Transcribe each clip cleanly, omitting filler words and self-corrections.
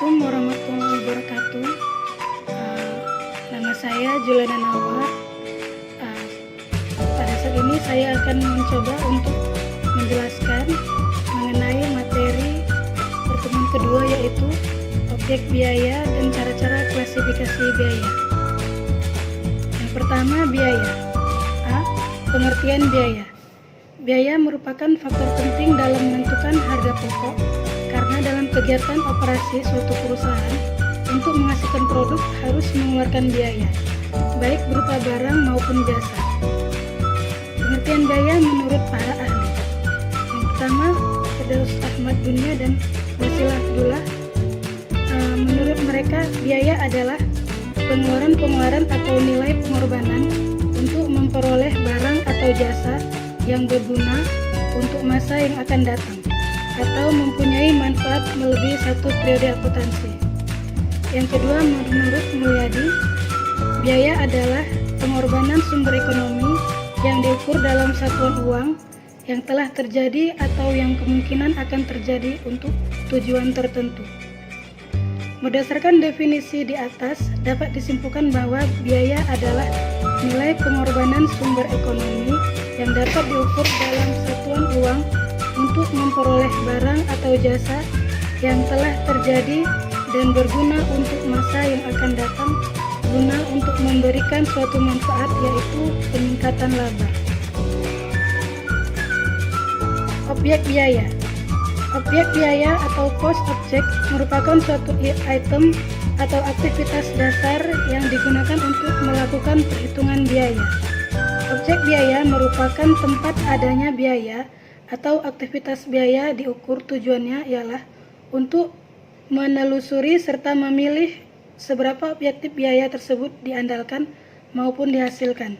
Assalamualaikum warahmatullahi wabarakatuh. Nama saya Juliana Nawar. Pada saat ini saya akan mencoba untuk menjelaskan mengenai materi pertemuan kedua, yaitu objek biaya dan cara-cara klasifikasi biaya. Yang pertama, biaya. A. Pengertian biaya. Biaya merupakan faktor penting dalam menentukan harga pokok, karena dalam kegiatan operasi suatu perusahaan untuk menghasilkan produk harus mengeluarkan biaya, baik berupa barang maupun jasa. Pengertian biaya menurut para ahli. Yang pertama, Firdaus Ahmad Dunia dan Wasilah Abdullah. Menurut mereka, biaya adalah pengeluaran atau nilai pengorbanan untuk memperoleh barang atau jasa yang berguna untuk masa yang akan datang, atau mempunyai manfaat melebihi satu periode akuntansi. Yang kedua, menurut Mulyadi, biaya adalah pengorbanan sumber ekonomi yang diukur dalam satuan uang yang telah terjadi atau yang kemungkinan akan terjadi untuk tujuan tertentu. Berdasarkan definisi di atas, dapat disimpulkan bahwa biaya adalah nilai pengorbanan sumber ekonomi yang dapat diukur dalam satuan uang untuk memperoleh barang atau jasa yang telah terjadi dan berguna untuk masa yang akan datang, guna untuk memberikan suatu manfaat, yaitu peningkatan laba. Objek biaya. Objek biaya atau cost object merupakan suatu item atau aktivitas dasar yang digunakan untuk melakukan perhitungan biaya. Objek biaya merupakan tempat adanya biaya atau aktivitas biaya diukur. Tujuannya ialah untuk menelusuri serta memilih seberapa objektif biaya tersebut diandalkan maupun dihasilkan,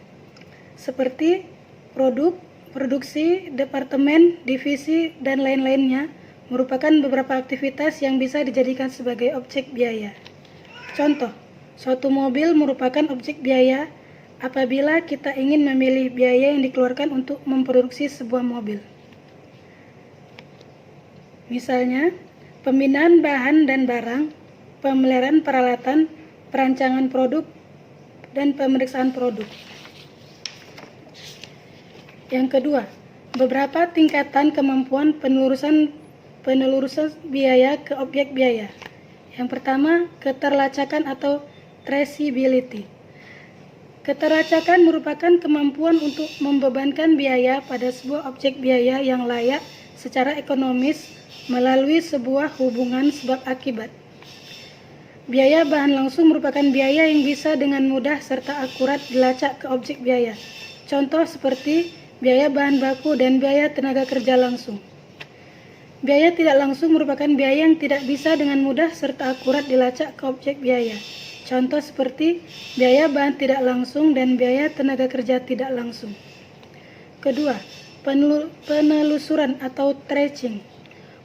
seperti produk, produksi, departemen, divisi, dan lain-lainnya merupakan beberapa aktivitas yang bisa dijadikan sebagai objek biaya. Contoh, suatu mobil merupakan objek biaya apabila kita ingin memilih biaya yang dikeluarkan untuk memproduksi sebuah mobil. Misalnya, pembinaan bahan dan barang, pemeliharaan peralatan, perancangan produk, dan pemeriksaan produk. Yang kedua, beberapa tingkatan kemampuan penelurusan biaya ke objek biaya. Yang pertama, keterlacakan atau traceability. Keterlacakan merupakan kemampuan untuk membebankan biaya pada sebuah objek biaya yang layak secara ekonomis melalui sebuah hubungan sebab akibat. Biaya bahan langsung merupakan biaya yang bisa dengan mudah serta akurat dilacak ke objek biaya. Contoh seperti biaya bahan baku dan biaya tenaga kerja langsung. Biaya tidak langsung merupakan biaya yang tidak bisa dengan mudah serta akurat dilacak ke objek biaya. Contoh seperti biaya bahan tidak langsung dan biaya tenaga kerja tidak langsung. Kedua, penelusuran atau tracing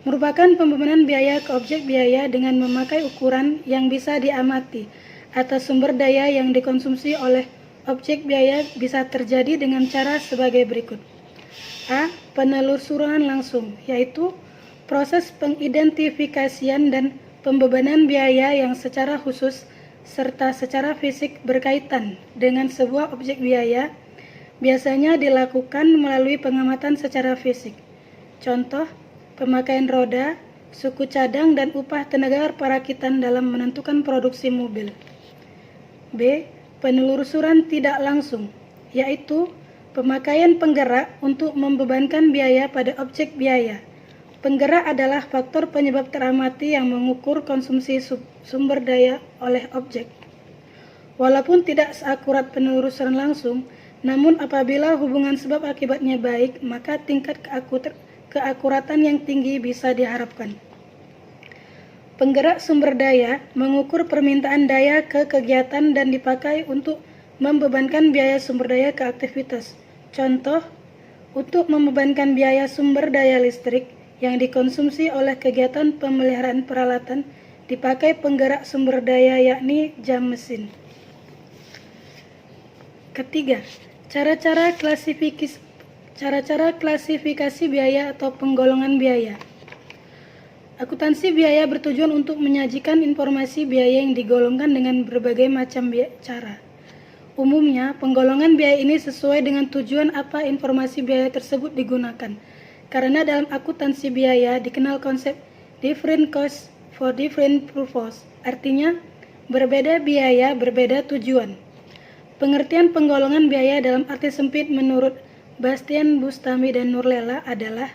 merupakan pembebanan biaya ke objek biaya dengan memakai ukuran yang bisa diamati atas sumber daya yang dikonsumsi oleh objek biaya bisa terjadi dengan cara sebagai berikut. A. Penelusuran langsung, yaitu proses pengidentifikasian dan pembebanan biaya yang secara khusus serta secara fisik berkaitan dengan sebuah objek biaya, biasanya dilakukan melalui pengamatan secara fisik. Contoh, pemakaian roda, suku cadang, dan upah tenaga perakitan dalam menentukan produksi mobil. B. Penelusuran tidak langsung, yaitu pemakaian penggerak untuk membebankan biaya pada objek biaya. Penggerak adalah faktor penyebab teramati yang mengukur konsumsi sumber daya oleh objek. Walaupun tidak seakurat penelusuran langsung, namun apabila hubungan sebab akibatnya baik, maka tingkat keakuratan yang tinggi bisa diharapkan. Penggerak sumber daya mengukur permintaan daya ke kegiatan dan dipakai untuk membebankan biaya sumber daya ke aktivitas. Contoh, untuk membebankan biaya sumber daya listrik yang dikonsumsi oleh kegiatan pemeliharaan peralatan dipakai penggerak sumber daya, yakni jam mesin. Ketiga, cara-cara klasifikasi biaya atau penggolongan biaya. Akuntansi biaya bertujuan untuk menyajikan informasi biaya yang digolongkan dengan berbagai macam cara. Umumnya, penggolongan biaya ini sesuai dengan tujuan apa informasi biaya tersebut digunakan. Karena dalam akuntansi biaya dikenal konsep different cost for different purpose. Artinya, berbeda biaya, berbeda tujuan. Pengertian penggolongan biaya dalam arti sempit menurut Bastian, Bustami, dan Nurlela adalah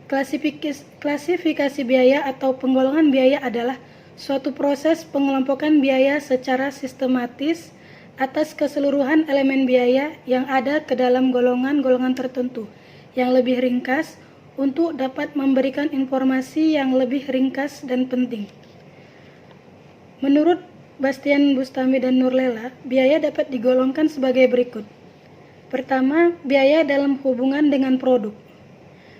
klasifikasi biaya atau penggolongan biaya adalah suatu proses pengelompokan biaya secara sistematis atas keseluruhan elemen biaya yang ada ke dalam golongan-golongan tertentu yang lebih ringkas untuk dapat memberikan informasi yang lebih ringkas dan penting. Menurut Bastian, Bustami, dan Nurlela, biaya dapat digolongkan sebagai berikut. Pertama, biaya dalam hubungan dengan produk.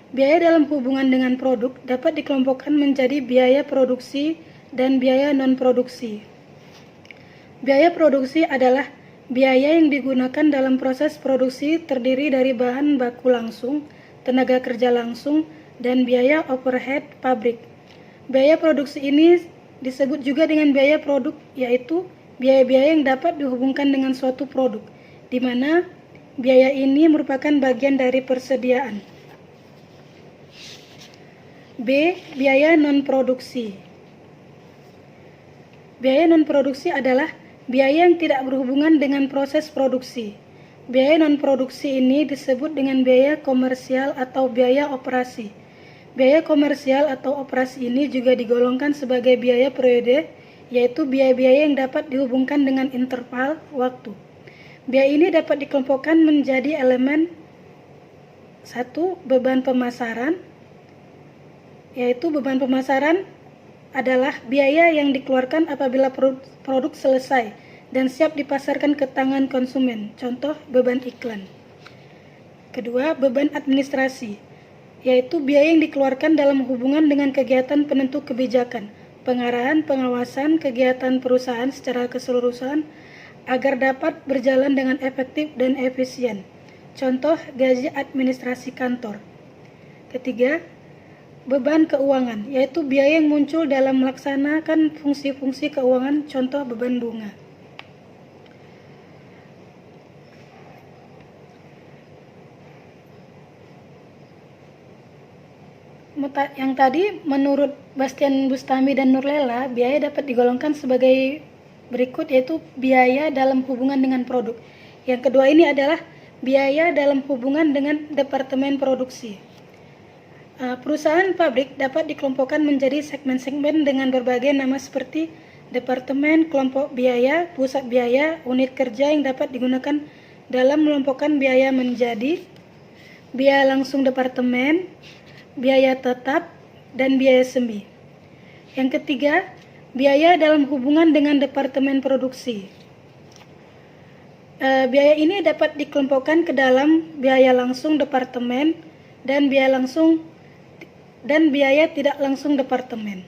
Biaya dalam hubungan dengan produk dapat dikelompokkan menjadi biaya produksi dan biaya non-produksi. Biaya produksi adalah biaya yang digunakan dalam proses produksi terdiri dari bahan baku langsung, tenaga kerja langsung, dan biaya overhead pabrik. Biaya produksi ini disebut juga dengan biaya produk, yaitu biaya-biaya yang dapat dihubungkan dengan suatu produk, di mana biaya ini merupakan bagian dari persediaan. B. Biaya non-produksi. Biaya non-produksi adalah biaya yang tidak berhubungan dengan proses produksi. Biaya non-produksi ini disebut dengan biaya komersial atau biaya operasi. Biaya komersial atau operasi ini juga digolongkan sebagai biaya periode, yaitu biaya-biaya yang dapat dihubungkan dengan interval waktu. Biaya ini dapat dikelompokkan menjadi elemen 1. Beban pemasaran, yaitu beban pemasaran adalah biaya yang dikeluarkan apabila produk selesai dan siap dipasarkan ke tangan konsumen, contoh beban iklan. Kedua, beban administrasi, yaitu biaya yang dikeluarkan dalam hubungan dengan kegiatan penentu kebijakan, pengarahan, pengawasan kegiatan perusahaan secara keseluruhan agar dapat berjalan dengan efektif dan efisien, contoh gaji administrasi kantor. Ketiga, beban keuangan, yaitu biaya yang muncul dalam melaksanakan fungsi-fungsi keuangan, contoh beban bunga. Yang tadi, menurut Bastian, Bustami, dan Nurlela, biaya dapat digolongkan sebagai berikut, yaitu biaya dalam hubungan dengan produk. Yang kedua ini adalah biaya dalam hubungan dengan departemen produksi. Perusahaan pabrik dapat dikelompokkan menjadi segmen-segmen dengan berbagai nama seperti departemen, kelompok biaya, pusat biaya, unit kerja yang dapat digunakan dalam mengelompokkan biaya menjadi biaya langsung departemen, biaya tetap, dan biaya semi. Yang ketiga, biaya dalam hubungan dengan departemen produksi. Biaya ini dapat dikelompokkan ke dalam biaya langsung departemen dan biaya tidak langsung departemen.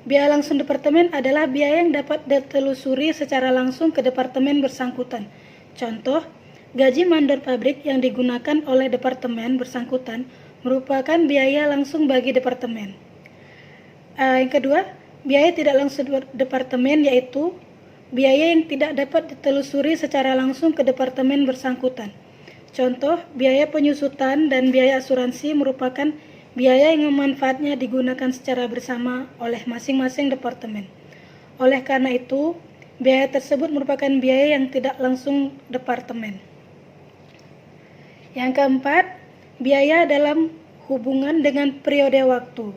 Biaya langsung departemen adalah biaya yang dapat ditelusuri secara langsung ke departemen bersangkutan. Contoh, gaji mandor pabrik yang digunakan oleh departemen bersangkutan merupakan biaya langsung bagi departemen. Yang kedua, biaya tidak langsung departemen yaitu biaya yang tidak dapat ditelusuri secara langsung ke departemen bersangkutan. Contoh, biaya penyusutan dan biaya asuransi merupakan biaya yang manfaatnya digunakan secara bersama oleh masing-masing departemen. Oleh karena itu, biaya tersebut merupakan biaya yang tidak langsung departemen. Yang keempat, biaya dalam hubungan dengan periode waktu.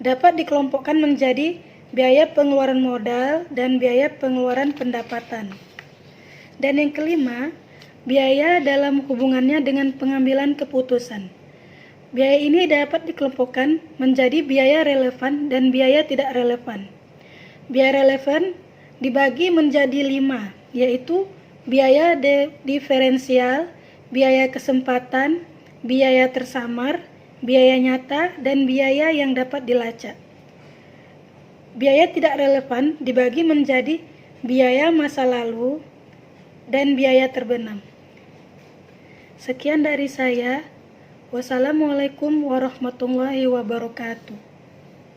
Dapat dikelompokkan menjadi biaya pengeluaran modal dan biaya pengeluaran pendapatan. Dan yang kelima, biaya dalam hubungannya dengan pengambilan keputusan. Biaya ini dapat dikelompokkan menjadi biaya relevan dan biaya tidak relevan. Biaya relevan dibagi menjadi 5, yaitu biaya diferensial, biaya kesempatan, biaya tersamar, biaya nyata, dan biaya yang dapat dilacak. Biaya tidak relevan dibagi menjadi biaya masa lalu dan biaya terbenam. Sekian dari saya. Wassalamualaikum warahmatullahi wabarakatuh.